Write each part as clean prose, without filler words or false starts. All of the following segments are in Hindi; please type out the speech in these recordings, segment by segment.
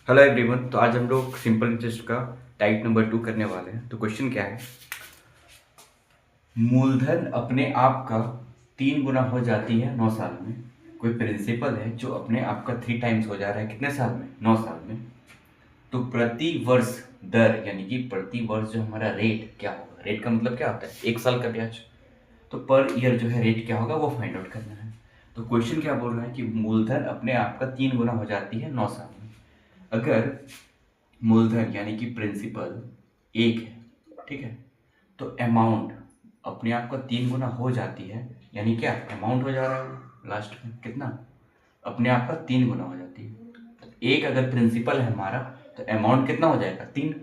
Hello everyone. तो आज हम लोग सिंपल इंटरेस्ट का टाइप नंबर 2 करने वाले हैं। तो क्वेश्चन क्या है, मूलधन अपने आप का 3 गुना हो जाती है 9 साल में। कोई प्रिंसिपल है जो अपने आप का 3 टाइम्स हो जा रहा है कितने साल में, 9 साल में। तो प्रति वर्ष दर यानी कि प्रति वर्ष जो हमारा रेट क्या होगा, रेट का मतलब क्या होता है, 1 साल का ब्याज। तो पर ईयर जो है रेट क्या होगा वो फाइंड आउट करना है। तो क्वेश्चन क्या बोल रहा है कि मूलधन अपने आप का 3 गुना हो जाती है 9 साल में। अगर मूलधन यानी कि प्रिंसिपल 1 है, ठीक है, तो अमाउंट अपने आप का 3 गुना हो जाती है, यानी क्या अमाउंट हो जा रहा है लास्ट में कितना, अपने आप का 3 गुना हो जाती है। तो एक अगर प्रिंसिपल है हमारा तो अमाउंट कितना हो जाएगा 3।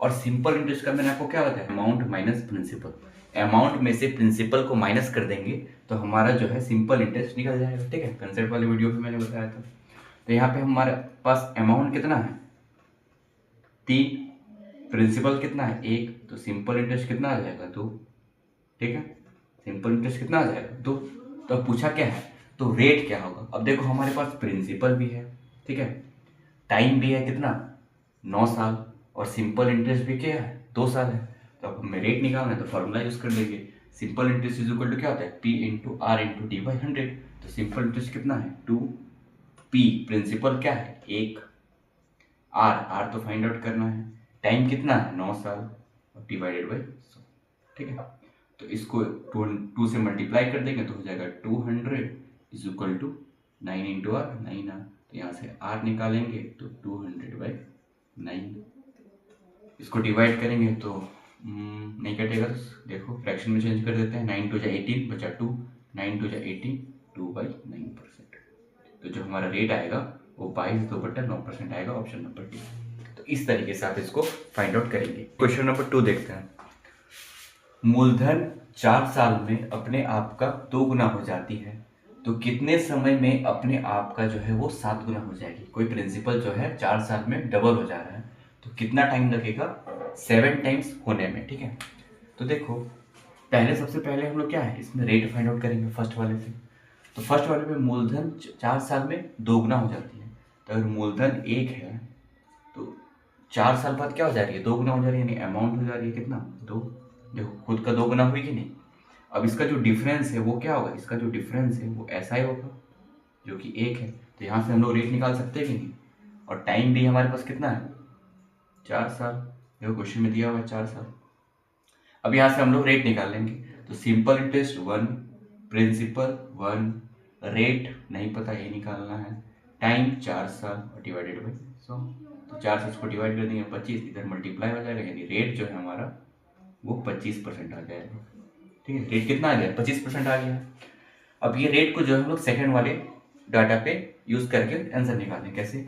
और सिंपल इंटरेस्ट का मैंने आपको क्या बताया, अमाउंट माइनस प्रिंसिपल। अमाउंट में से प्रिंसिपल को माइनस कर देंगे तो हमारा जो है सिंपल इंटरेस्ट निकल जाएगा। ठीक है, कंसेप्ट वाली वीडियो पे मैंने बताया था। तो यहाँ पे हमारे पास अमाउंट कितना है 3, प्रिंसिपल कितना है 1, तो सिंपल इंटरेस्ट कितना आ जाएगा 2। ठीक है, सिंपल इंटरेस्ट कितना आ जाएगा 2। तो अब पूछा क्या है, तो रेट क्या होगा। अब देखो हमारे पास प्रिंसिपल भी है, ठीक है, टाइम भी है कितना 9 साल, और सिंपल इंटरेस्ट भी क्या है 2 साल है। तो अब हमें रेट निकालना है तो फॉर्मूला यूज कर लेंगे। Simple interest is equal to क्या होता है, P into R into D by 100। तो सिंपल इंटरेस्ट कितना है 2, पी प्रिंसिपल क्या है 1, आर आर तो फाइंड आउट करना है, टाइम कितना है 9 साल, और डिवाइडेड बाई 100। ठीक है, तो इसको 2 से मल्टीप्लाई कर देंगे तो हो जाएगा 200 is equal to 9 into R 9 R. तो यहाँ से आर निकालेंगे तो 200/9। इसको डिवाइड करेंगे तो नहीं कटेगा, तो देखो फ्रैक्शन में चेंज कर देते हैं। 9 2 18 बचा 2, 9 2 18, 2/9%। तो जो हमारा रेट आएगा वो 22/9% आएगा, ऑप्शन नंबर डी। तो इस तरीके से आप इसको फाइंड आउट करेंगे। क्वेश्चन नंबर 2 देखते हैं। मूलधन 4 साल में अपने आप का 2 गुना हो जाती है, तो कितने समय में अपने आप का जो है वो 7 गुना हो जाएगी। कोई प्रिंसिपल जो है 4 साल में डबल हो जा रहा है, तो कितना टाइम लगेगा 7 टाइम्स होने में। ठीक है, तो देखो पहले सबसे पहले हम लोग क्या है इसमें रेट फाइंड आउट करेंगे फर्स्ट वाले से। तो फर्स्ट वाले में मूलधन 4 साल में 2 गुना हो जाती है। तो अगर मूलधन 1 है तो 4 साल बाद क्या हो जा रही है 2 गुना हो जा रही है, यानी अमाउंट हो जा रही है कितना 2। देखो खुद का 2 गुना हुई कि नहीं। अब इसका जो डिफरेंस है वो क्या होगा, इसका जो डिफरेंस है वो ऐसा ही होगा जो कि 1 है। तो यहाँ से हम लोग रेट निकाल सकते हैं कि नहीं। और टाइम भी हमारे पास कितना है 4 साल, देखो क्वेश्चन में दिया हुआ है 4 साल। अब यहाँ से हम लोग रेट निकाल लेंगे। तो सिंपल इंटरेस्ट 1, प्रिंसिपल 1, रेट नहीं पता ये निकालना है, टाइम 4 साल और डिवाइडेड बाई 100। तो 4 से इसको डिवाइड कर देंगे 25, इधर मल्टीप्लाई हो जाएगा, यानी रेट जो है हमारा वो 25% आ जाएगा। ठीक है, रेट कितना आ गया 25% आ गया। अब ये रेट को जो है हम लोग सेकंड वाले डाटा पे यूज करके आंसर निकालें कैसे,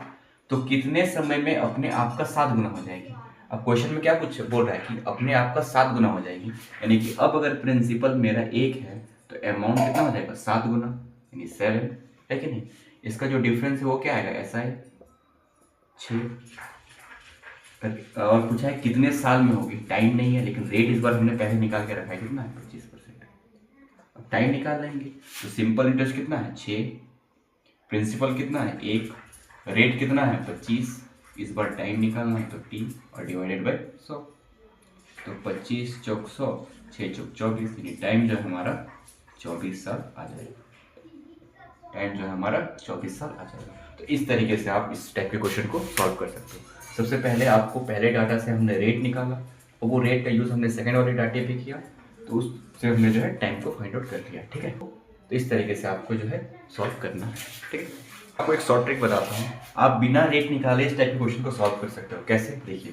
तो कितने समय में अपने आप का 7 गुना हो जाएगी। अब क्वेश्चन में क्या कुछ बोल रहा है कि अपने आप का 7 गुना हो जाएगी, यानी कि अब अगर प्रिंसिपल मेरा 1 है तो अमाउंट कितना हो जाएगा 7 गुना, यानी 7 है कि नहीं। इसका जो डिफरेंस है वो क्या आएगा ऐसा है 6। और पूछा है कितने साल में होगी, टाइम नहीं है, लेकिन रेट इस बार हमने पहले निकाल के रखा है कितना है 25%। अब टाइम निकाल लेंगे तो सिंपल इंटरेस्ट कितना है 6, प्रिंसिपल कितना है 1, रेट कितना है 25, इस बार टाइम निकालना है तो टी और डिवाइडेड बाई 100। तो 25 चौक 100, 6 चौक 24, यानी टाइम जो है हमारा 24 साल आ जाएगा। टाइम जो है हमारा 24 साल आ जाएगा। तो इस तरीके से आप इस टाइप के क्वेश्चन को सॉल्व कर सकते हो। सबसे पहले आपको पहले डाटा से हमने रेट निकाला और वो रेट का यूज़ हमने सेकेंड वाले डाटे पे किया, तो उससे हमने जो है टाइम को फाइंड आउट कर लिया। ठीक है, तो इस तरीके से आपको जो है सॉल्व करना है। ठीक है, आपको एक शॉर्ट ट्रिक बताता हूँ, आप बिना रेट निकाले इस टाइप के क्वेश्चन को सॉल्व कर सकते हो। कैसे, देखिए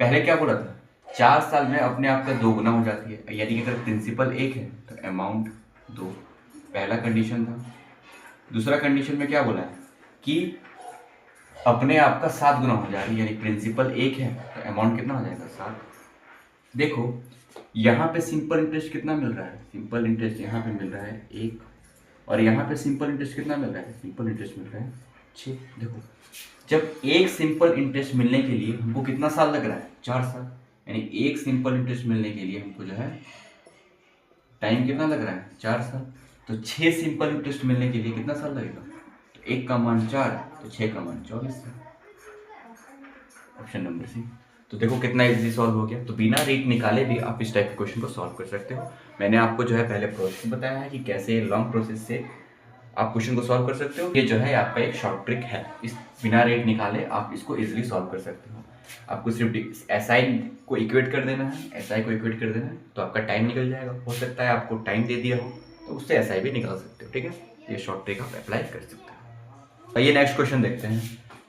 पहले क्या बोला था 4 साल में अपने आप का 2 गुना हो जाती है, यानी कि अगर प्रिंसिपल 1 है तो अमाउंट 2, पहला कंडीशन था। दूसरा कंडीशन में क्या बोला है कि अपने आप का 7 गुना हो जा रही है, यानी प्रिंसिपल 1 है तो अमाउंट कितना हो जाएगा 7। देखो यहाँ पे सिंपल इंटरेस्ट कितना मिल रहा है, सिंपल इंटरेस्ट यहाँ पे मिल रहा है 1, और यहाँ पे सिंपल इंटरेस्ट कितना मिल रहा है, सिंपल इंटरेस्ट मिल रहा है 6। देखो जब एक सिंपल इंटरेस्ट मिलने के लिए हमको कितना साल लग रहा है 4 साल, यानी एक सिंपल इंटरेस्ट मिलने के लिए हमको जो है टाइम कितना लग रहा है 4 साल। तो 6 सिंपल इंटरेस्ट मिलने के लिए कितना साल लगेगा, तो 1 का मान 4 तो 6 का मान 24 साल। Option number C. तो देखो कितना इजी सॉल्व हो गया। तो बिना रेट निकाले भी आप इस टाइप के क्वेश्चन को सॉल्व कर सकते हो। मैंने आपको जो है पहले प्रोसेस बताया है कि कैसे लॉन्ग प्रोसेस से आप क्वेश्चन को सॉल्व कर सकते हो। ये जो है आपका एक शॉर्ट ट्रिक है, इस बिना रेट निकाले आप इसको इजीली सॉल्व कर सकते हो। आपको सिर्फ एसआई को इक्वेट कर देना है, एसआई को इक्वेट कर देना है तो आपका टाइम निकल जाएगा। हो सकता है आपको टाइम दे दिया हो तो उससे एसआई भी निकाल सकते हो, ठीक है। ये शॉर्ट ट्रिक आप अप्लाई कर सकते हो। आइए नेक्स्ट क्वेश्चन देखते हैं।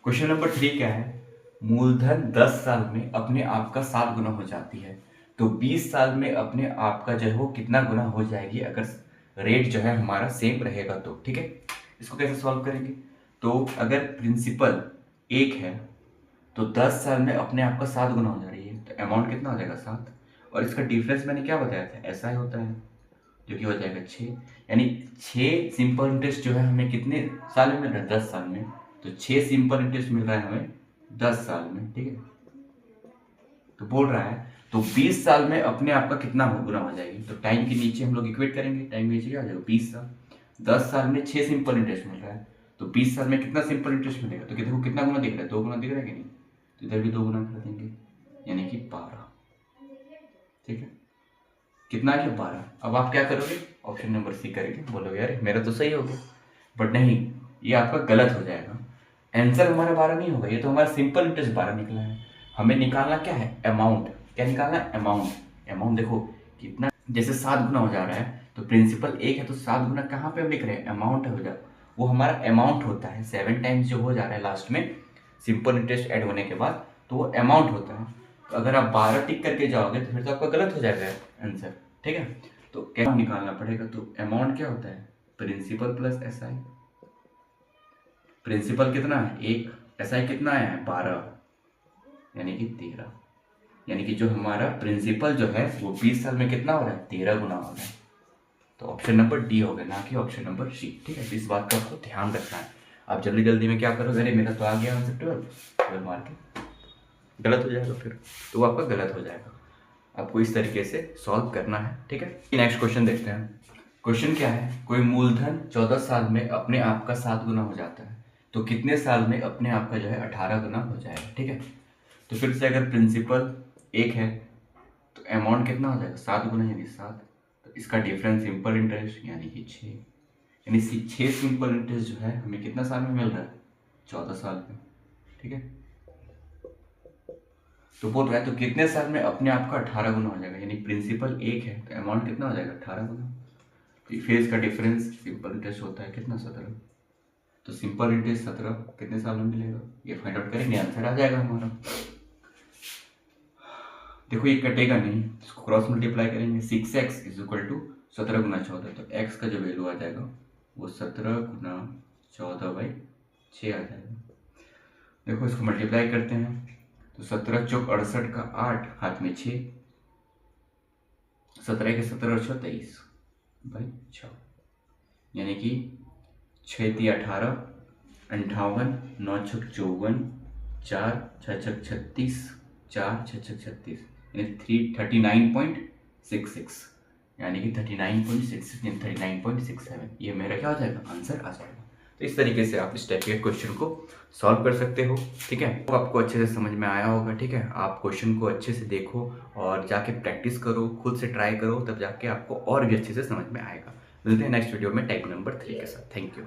क्वेश्चन नंबर 3 क्या है, मूलधन 10 साल में अपने आप का 7 गुना हो जाती है, तो 20 साल में अपने आप का जो है वो कितना गुना हो जाएगी अगर रेट जो है हमारा सेम रहेगा तो, ठीक है। इसको कैसे सॉल्व करेंगे, तो अगर प्रिंसिपल 1 है तो 10 साल में अपने आप का 7 गुना हो जा रही है, तो अमाउंट कितना हो जाएगा 7, और इसका डिफरेंस मैंने क्या बताया था, ऐसा ही होता है, जो कि हो जाएगा 6। यानी 6 सिंपल इंटरेस्ट जो है हमें कितने साल में मिल रहा है, 10 साल में। तो 6 सिंपल इंटरेस्ट मिल रहा है हमें 10 साल में, ठीक है। तो बोल रहा है तो 20 साल में अपने आप का कितना गुना हो जाएगी, तो टाइम के नीचे हम लोग इक्वेट करेंगे, टाइम के नीचे क्या हो जाएगा 20 साल। 10 साल में 6 सिंपल इंटरेस्ट मिल रहा है, तो 20 साल में कितना सिंपल इंटरेस्ट मिलेगा, तो देखो कितना गुना दिख रहा है, 2 गुना दिख रहा है कि नहीं, तो इधर भी 2 गुना कर देंगे, यानी कि 12, ठीक है। कितना आ गया 12। अब आप क्या करोगे, ऑप्शन नंबर सी करेंगे, बोलोगे यार मेरा तो सही हो गया, बट नहीं, ये आपका गलत हो जाएगा। आंसर हमारा 12 नहीं होगा, ये तो हमारा सिंपल इंटरेस्ट 12 निकला है। हमें निकालना क्या है, अमाउंट। क्या निकालना है, अमाउंट। अमाउंट देखो कितना, जैसे 7 गुना हो जा रहा है तो प्रिंसिपल 1 है तो 7 गुना कहाँ पे हम लिख रहे हैं, अमाउंट हो जा, वो हमारा अमाउंट होता है। 7 टाइम्स जो हो जा रहा है लास्ट में सिंपल इंटरेस्ट ऐड होने के बाद, तो वो अमाउंट होता है। तो अगर आप 12 टिक करके जाओगे तो फिर तो आपका गलत हो जाएगा आंसर, ठीक है। तो क्या निकालना पड़ेगा, तो अमाउंट क्या होता है, प्रिंसिपल प्लस एसआई। प्रिंसिपल कितना है 1, एसआई कितना है 12, यानी कि 13। यानी कि जो हमारा प्रिंसिपल जो है वो 20 साल में कितना हो रहा है, 13 गुना हो रहा है। तो ऑप्शन नंबर डी हो गया, ना कि ऑप्शन नंबर सी, ठीक है। तो इस बात का आपको ध्यान रखना है। आप जल्दी जल्दी में क्या करोगे, अरे मेरा तो आ गया आंसर 12 मार के, गलत हो जाएगा फिर, तो वो आपका गलत हो जाएगा। आपको इस तरीके से सॉल्व करना है, ठीक है। नेक्स्ट क्वेश्चन देखते हैं। क्वेश्चन क्या है, कोई मूलधन 14 साल में अपने आप का 7 गुना हो जाता है, तो कितने साल में अपने आप का जो है 18 गुना हो जाएगा, ठीक है। तो फिर से अगर प्रिंसिपल 1 है तो अमाउंट कितना हो जाएगा, 7 गुना यानी 7। तो इसका डिफरेंस सिंपल इंटरेस्ट यानी कि 6, यानी 6 सिंपल इंटरेस्ट जो है हमें कितना साल में मिल रहा है, 14 साल में, ठीक है। तो बोल रहा है तो कितने साल में अपने आप का 18 गुना हो जाएगा, यानी प्रिंसिपल 1 है तो अमाउंट कितना हो जाएगा 18 गुना। तो फेज का डिफरेंस सिंपल इंटरेस्ट होता है कितना, 17। तो सिंपल इंटरेस्ट 17 कितने साल में मिलेगा, ये फाइंड आउट करेंगे, आंसर आ जाएगा हमारा। देखो ये कटेगा नहीं, इसको क्रॉस मल्टीप्लाई करेंगे, 6x इज इक्वल टू 17 गुना 14, तो x का जो वैल्यू आ जाएगा वो 17 गुना 14/6 आ जाएगा। देखो इसको मल्टीप्लाई करते हैं, तो 17 चौक 68 का 8, हाथ में 6, 17 के 17 और 6 23/6, यानी कि 6 × 18 58, 9 × 54, 4 6 × 36, 4 6 × 36, यानी 39.66, यानी कि 39.66 यानी 39.67, ये मेरा क्या हो जाएगा, आंसर आ जाएगा। तो इस तरीके से आप इस टाइप के क्वेश्चन को सॉल्व कर सकते हो, ठीक है। तो आपको अच्छे से समझ में आया होगा, ठीक है। आप क्वेश्चन को अच्छे से देखो और जाके प्रैक्टिस करो, खुद से ट्राई करो, तब जाके आपको और भी अच्छे से समझ में आएगा। मिलते हैं नेक्स्ट वीडियो में टाइप नंबर 3 के साथ। Thank you.